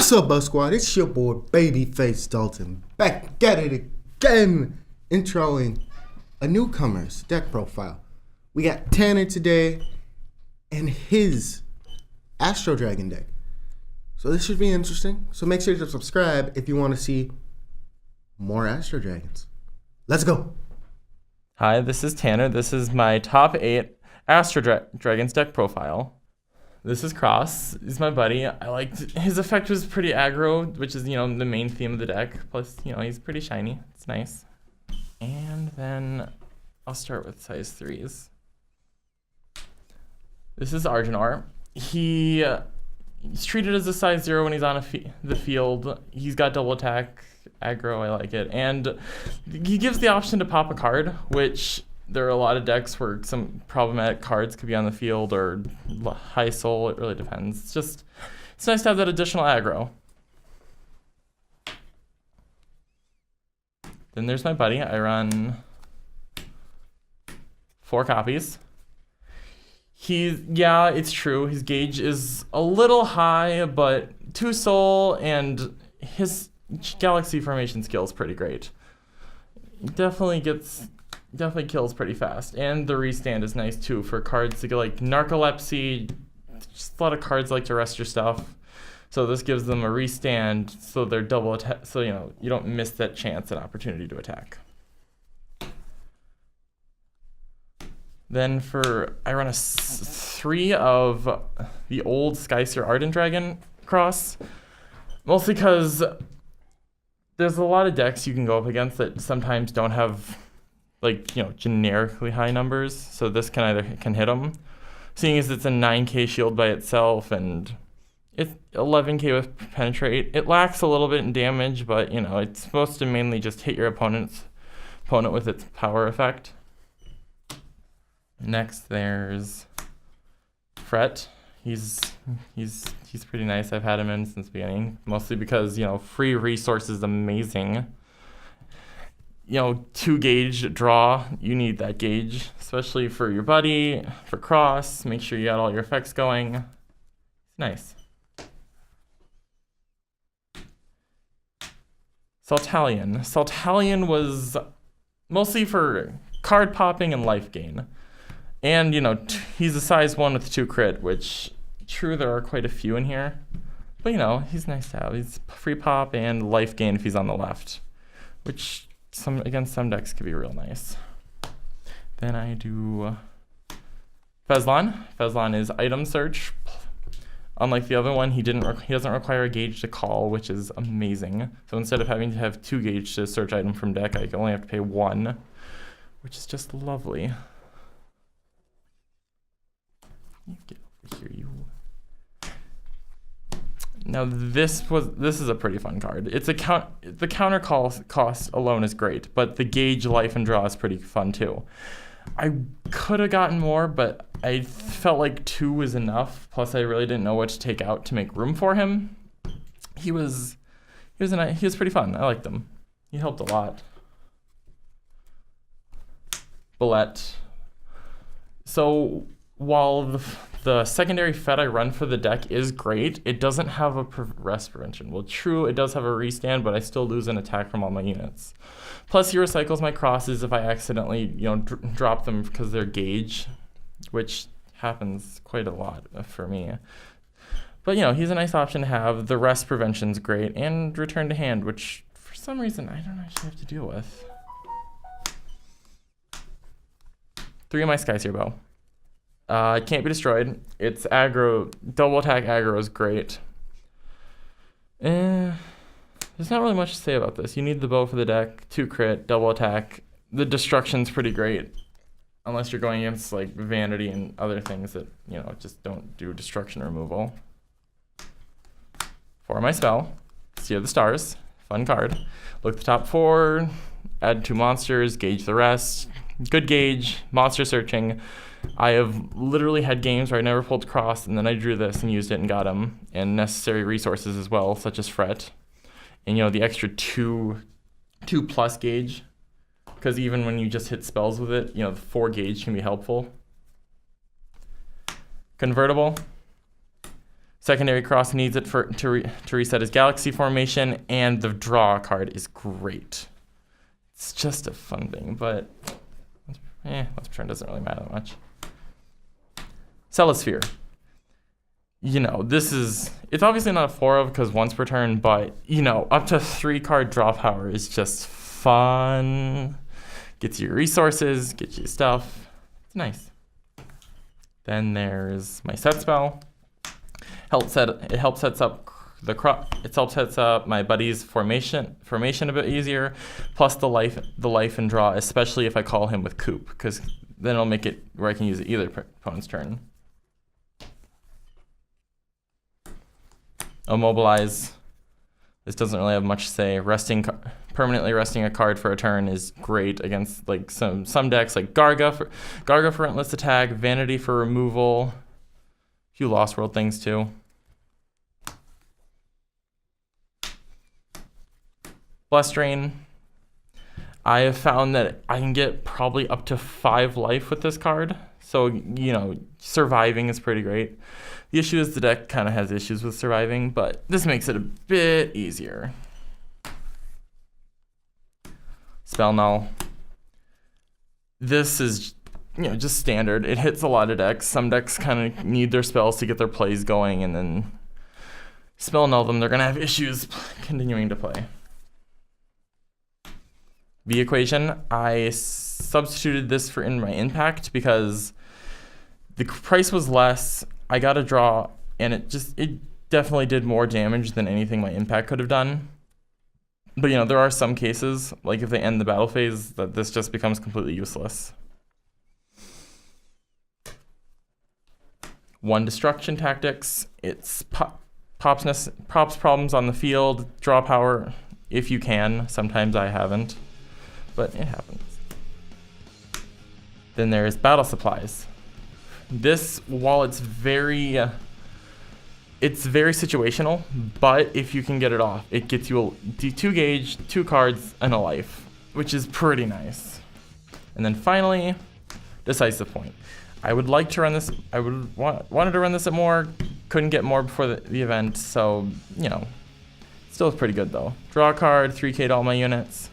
What's up, Bus Squad? It's your boy, Babyface Dalton, back at it again, introing a newcomer's deck profile. We got Tanner today and his Astrodragon deck. So this should be interesting. So make sure to subscribe if you want to see more Astrodragons. Let's go. Hi, this is Tanner. This is my top 8 Astrodragons deck profile. This is Cross. He's my buddy. I liked his effect was pretty aggro, which is, the main theme of the deck. Plus, he's pretty shiny. It's nice. And then I'll start with size 3s. This is Arginor. He's treated as a size 0 when he's on the field. He's got double attack, aggro, I like it. And he gives the option to pop a card, which there are a lot of decks where some problematic cards could be on the field or high soul. It really depends. It's nice to have that additional aggro. Then there's my buddy. I run 4 copies. It's true. His gauge is a little high, but 2 soul and his galaxy formation skill is pretty great. Definitely kills pretty fast. And the restand is nice too for cards to get like narcolepsy. Just a lot of cards like to rest your stuff. So this gives them a restand so they're double attack, so you don't miss that chance and opportunity to attack. Then I run a 3 of the old Skyseer Hardened Dragon cross. Mostly because there's a lot of decks you can go up against that sometimes don't have generically high numbers. So this can hit them. Seeing as it's a 9k shield by itself and it's 11k with penetrate. It lacks a little bit in damage, but it's supposed to mainly just hit your opponent with its power effect. Next, there's Fret. He's pretty nice. I've had him in since the beginning, mostly because free resource is amazing. 2 gauge draw. You need that gauge, especially for your buddy, for Cross. Make sure you got all your effects going. It's nice. Tallien was mostly for card popping and life gain. And, he's a size 1 with 2 crit, which, true, there are quite a few in here. But, he's nice to have. He's free pop and life gain if he's on the left, which against some decks could be real nice. Then I do Fezlon. Fezlon is item search. Unlike the other one, he doesn't require a gauge to call, which is amazing. So instead of having to have 2 gauge to search item from deck, I only have to pay 1, which is just lovely. Get over here, Now this is a pretty fun card. The counter cost alone is great, but the gauge, life, and draw is pretty fun too. I could have gotten more, but I felt like 2 was enough. Plus, I really didn't know what to take out to make room for him. He was pretty fun. I liked him. He helped a lot. Bullet. So while the secondary Fed I run for the deck is great, it doesn't have a rest prevention. Well, true, it does have a restand, but I still lose an attack from all my units. Plus, he recycles my crosses if I accidentally, drop them because they're gauge, which happens quite a lot for me. But, he's a nice option to have. The rest prevention's great, and return to hand, which for some reason I don't actually have to deal with. 3 of my Skyseer Bow. It can't be destroyed. It's aggro. Double attack aggro is great. There's not really much to say about this. You need the bow for the deck. 2 crit, double attack. The destruction's pretty great. Unless you're going against Vanity and other things that, just don't do destruction removal. 4 of my spell. Sea of the Stars. Fun card. Look at the top 4. Add 2 monsters. Gauge the rest. Good gauge. Monster searching. I have literally had games where I never pulled Cross, and then I drew this and used it and got him, and necessary resources as well, such as Fret, and the extra 2 plus gauge, because even when you just hit spells with it, the 4 gauge can be helpful. Convertible. Secondary Cross needs it to reset his galaxy formation, and the draw card is great. It's just a fun thing, but Once per turn doesn't really matter that much. Cellosphere. You know, it's obviously not a 4 of because once per turn, but, you know, up to 3 card draw power is just fun. Gets you resources, gets you stuff. It's nice. Then there's my set spell. It helps sets up my buddy's formation a bit easier. Plus the life and draw, especially if I call him with Coop, because then it'll make it where I can use it either opponent's turn. Immobilize. This doesn't really have much to say. Permanently resting a card for a turn is great against like some decks like Garga for endless attack, Vanity for removal, a few Lost World things too. Blessed Rain. I have found that I can get probably up to 5 life with this card. So, you know, surviving is pretty great. The issue is the deck kind of has issues with surviving, but this makes it a bit easier. Spell Null. This is, you know, just standard. It hits a lot of decks. Some decks kind of need their spells to get their plays going, and then Spell Null them. They're going to have issues continuing to play. V equation. I substituted this for in my impact because the price was less. I got a draw, and it definitely did more damage than anything my impact could have done. But, you know, there are some cases, like if they end the battle phase, that this just becomes completely useless. 1 destruction tactics. It's props problems on the field, draw power if you can. Sometimes I haven't, but it happens. Then there's battle supplies. This, while it's very situational, but if you can get it off, it gets you a 2 gauge, 2 cards, and a life, which is pretty nice. And then finally, Decisive Point. I would like to run this. I wanted to run this at more. Couldn't get more before the event, so, you know, still pretty good though. Draw a card, 3K to all my units.